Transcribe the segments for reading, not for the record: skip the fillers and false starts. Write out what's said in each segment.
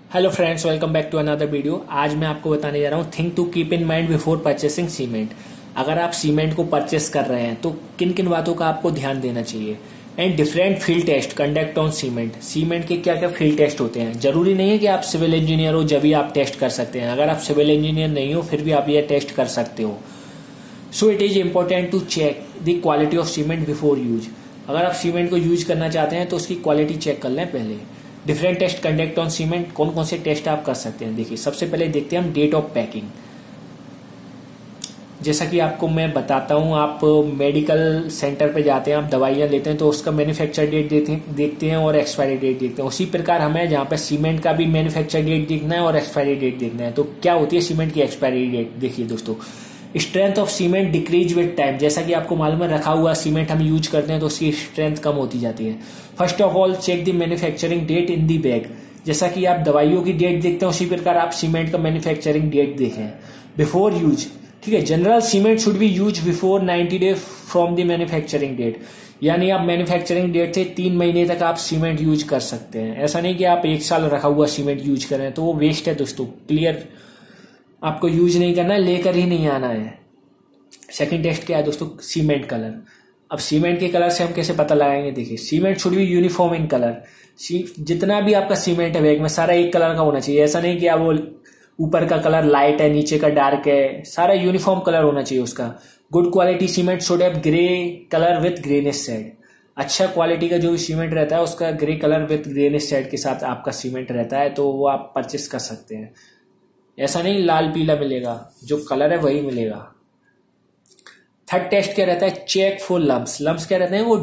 Hello friends, welcome back to another video. आज मैं आपको बताने जा रहा हूँ thing to keep in mind before purchasing cement. अगर आप सीमेंट को परचेस कर रहे हैं तो किन किन बातों का आपको ध्यान देना चाहिए। And different field test conduct on cement. Cement के क्या क्या फील्ड टेस्ट होते हैं। जरूरी नहीं है कि आप सिविल इंजीनियर हो जब भी आप टेस्ट कर सकते हैं। अगर आप सिविल इंजीनियर नहीं हो फिर भी आप ये टेस्ट कर सकते हो। So it is important to check the quality of cement before use. अगर आप सीमेंट को यूज करना चाहते हैं तो उसकी क्वालिटी चेक कर लें पहले। Different test conduct on cement, कौन कौन से टेस्ट आप कर सकते हैं। देखिए, सबसे पहले देखते हैं हम डेट ऑफ पैकिंग। जैसा कि आपको मैं बताता हूं, आप मेडिकल सेंटर पे जाते हैं, आप दवाइयां लेते हैं तो उसका मैन्युफैक्चर डेट देखते हैं और एक्सपायरी डेट देखते हैं। उसी प्रकार हमें जहां पे सीमेंट का भी मैन्युफैक्चर डेट देखना है और एक्सपायरी डेट देखना है। तो क्या होती है सीमेंट की एक्सपायरी डेट। देखिए दोस्तों, strength of cement decrease with time. जैसा कि आपको मालूम है, रखा हुआ सीमेंट हम यूज करते हैं तो उसकी स्ट्रेंथ कम होती जाती है। First of all check the manufacturing date in the bag. जैसा कि आप दवाइयों की डेट देखते हैं उसी प्रकार आप सीमेंट का मैन्युफैक्चरिंग डेट देखें बिफोर यूज। ठीक है, general cement should be use before 90 days from the manufacturing date. यानी आप मैन्युफैक्चरिंग डेट से 3 महीने तक आप सीमेंट यूज कर सकते हैं। ऐसा नहीं कि आप 1 साल रखा हुआ सीमेंट यूज करें तो वो वेस्ट है दोस्तों। क्लियर, आपको यूज नहीं करना है, लेकर ही नहीं आना है। सेकंड टेस्ट क्या है दोस्तों, सीमेंट कलर। अब सीमेंट के कलर से हम कैसे पता लगाएंगे। देखिए, cement should be uniform in colour. जितना भी आपका सीमेंट है बैग में सारा एक कलर का होना चाहिए। ऐसा नहीं कि आप वो ऊपर का कलर लाइट है नीचे का डार्क है, सारा यूनिफॉर्म कलर होना चाहिए उसका। Good quality cement should have grey colour with greenish shade. अच्छा क्वालिटी का जो भी सीमेंट रहता है उसका grey colour with greenish shade के साथ आपका सीमेंट रहता है तो वो आप परचेस कर सकते हैं। ऐसा नहीं लाल पीला मिलेगा, जो कलर है वही मिलेगा। थर्ड टेस्ट क्या रहता है, चेक फॉर लम्प्स। लम्प्स क्या रहते हैं, वो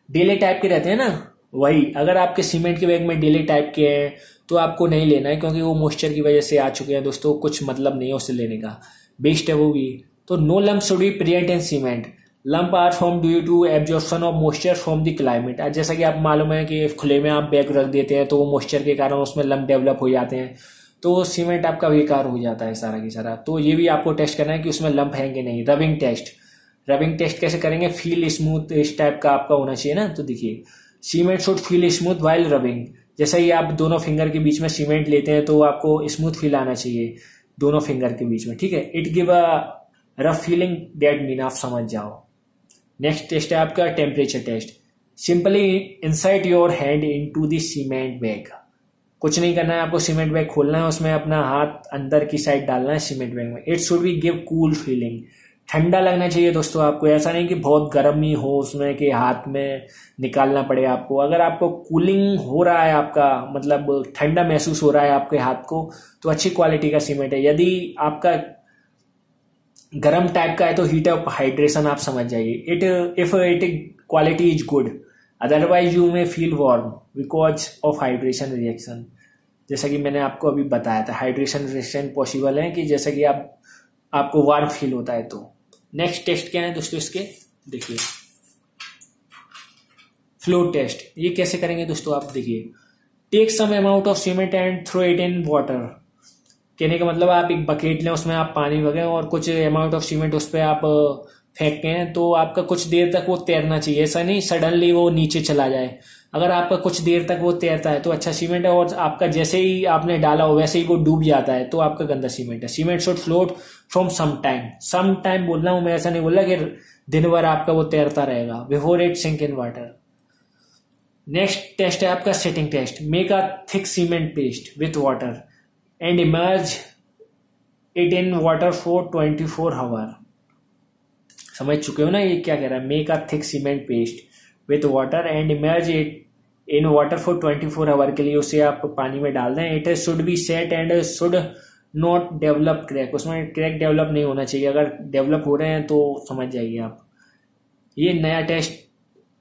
डेली टाइप के रहते हैं ना, वही। अगर आपके सीमेंट के बैग में डेली टाइप के हैं तो आपको नहीं लेना है, क्योंकि वो मॉइस्चर की वजह से आ चुके हैं दोस्तों, कुछ मतलब नहीं है उससे लेने का, बेस्ट है वो भी। तो no lump should be present in cement. Lump are form due to absorption of moisture from the climate. जैसा कि आप मालूम है कि खुले में आप बैग रख देते हैं तो वो मॉइस्चर के कारण उसमें लम्प डेवलप हो जाते हैं तो सीमेंट आपका बेकार हो जाता है सारा की सारा। तो ये भी आपको टेस्ट करना है कि उसमें लम्प है कि नहीं। Rubbing test. रबिंग टेस्ट कैसे करेंगे, फील स्मूथ इस टाइप का आपका होना चाहिए ना। तो देखिए, cement should feel smooth while rubbing. जैसे ही आप दोनों फिंगर के बीच में सीमेंट लेते हैं तो आपको स्मूथ फील आना चाहिए दोनों फिंगर के बीच में। ठीक है, it give a rough feeling, that mean आप समझ जाओ। नेक्स्ट टेस्ट है आपका temperature test. Simply insert your hand into the cement bag. कुछ नहीं करना है आपको, सीमेंट बैग खोलना है, उसमें अपना हाथ अंदर की साइड डालना है सीमेंट बैग में। It should B give cool feeling. ठंडा लगना चाहिए दोस्तों आपको। ऐसा नहीं कि बहुत गर्म ही हो उसमें कि हाथ में निकालना पड़े आपको। अगर आपको कूलिंग हो रहा है, आपका मतलब ठंडा महसूस हो रहा है आपके हाथ को, तो अच्छी क्वालिटी का सीमेंट है। यदि आपका गर्म टाइप का है तो हीट ऑफ हाइड्रेशन आप समझ जाइए। If it quality is good, otherwise you may feel warm because of hydration reaction. जैसा कि मैंने आपको अभी बताया था, हाइड्रेशन रिएक्शन पॉसिबल है कि जैसा कि आपको वार्म फील होता है। तो नेक्स्ट टेस्ट क्या है दोस्तों इसके, देखिए फ्लो टेस्ट। ये कैसे करेंगे दोस्तों, आप देखिए। Take some amount of cement and throw it in water. कहने का मतलब आप एक बकेट लें, उसमें आप पानी भरें और कुछ अमाउंट ऑफ सीमेंट उस पर आप फेंकें तो आपका कुछ देर तक वो तैरना चाहिए। ऐसा नहीं सडनली वो नीचे चला जाए। अगर आपका कुछ देर तक वो तैरता है तो अच्छा सीमेंट है, और आपका जैसे ही आपने डाला हो वैसे ही वो डूब जाता है तो आपका गंदा सीमेंट है। Cement should float from some time. Some time बोलना हूं मैं, ऐसा नहीं बोला कि दिन भर आपका वो तैरता रहेगा। Before it sink in water. Next test है आपका setting test. Make a thick cement paste with water and emerge it in water for 24 hour. समझ चुके हो ना ये क्या कह रहा है। Make a thick cement paste with water and emerge it in water for 24 hour के लिए उसे आप पानी में डाल दें। It should be set and should not develop crack. उसमें क्रैक डेवलप नहीं होना चाहिए। अगर डेवलप हो रहे हैं तो समझ जाइए आप। ये नया टेस्ट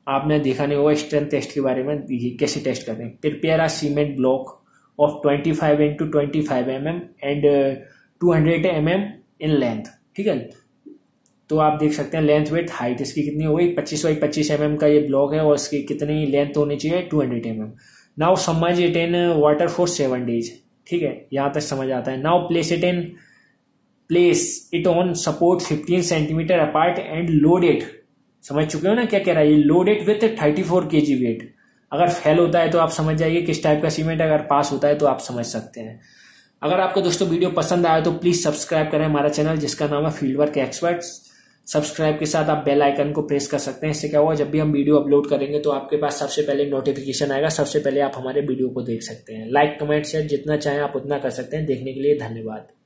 आपने देखा नहीं होगा स्ट्रेंथ टेस्ट के बारे में। देखिए कैसे टेस्ट करते हैं। Prepare a cement block of 25 into 25 mm and 200 mm in length. ठीक है, तो आप देख सकते हैं लेंथ विथ हाइट इसकी कितनी हो गई, 25 बाई 25 mm का ये ब्लॉक है और इसकी कितनी लेंथ होनी चाहिए, 200 mm। Now submerge it in water for 7 days। ठीक है, यहां तक समझ आता है। Now place it on support 15 centimetre apart and load it. समझ चुके हो ना क्या कह रहा है ये। Load it with 34 kg weight. अगर फेल होता है तो आप समझ जाइए किस टाइप का सीमेंट, अगर पास होता है तो आप समझ सकते हैं। अगर आपको दोस्तों वीडियो पसंद आया तो प्लीज सब्सक्राइब करें हमारा चैनल जिसका नाम है फील्ड वर्क एक्सपर्ट्स। सब्सक्राइब के साथ आप बेल आइकन को प्रेस कर सकते हैं। इससे क्या होगा, जब भी हम वीडियो अपलोड करेंगे तो आपके पास सबसे पहले नोटिफिकेशन आएगा, सबसे पहले आप हमारे वीडियो को देख सकते हैं। लाइक कमेंट शेयर जितना चाहें आप उतना कर सकते हैं। देखने के लिए धन्यवाद।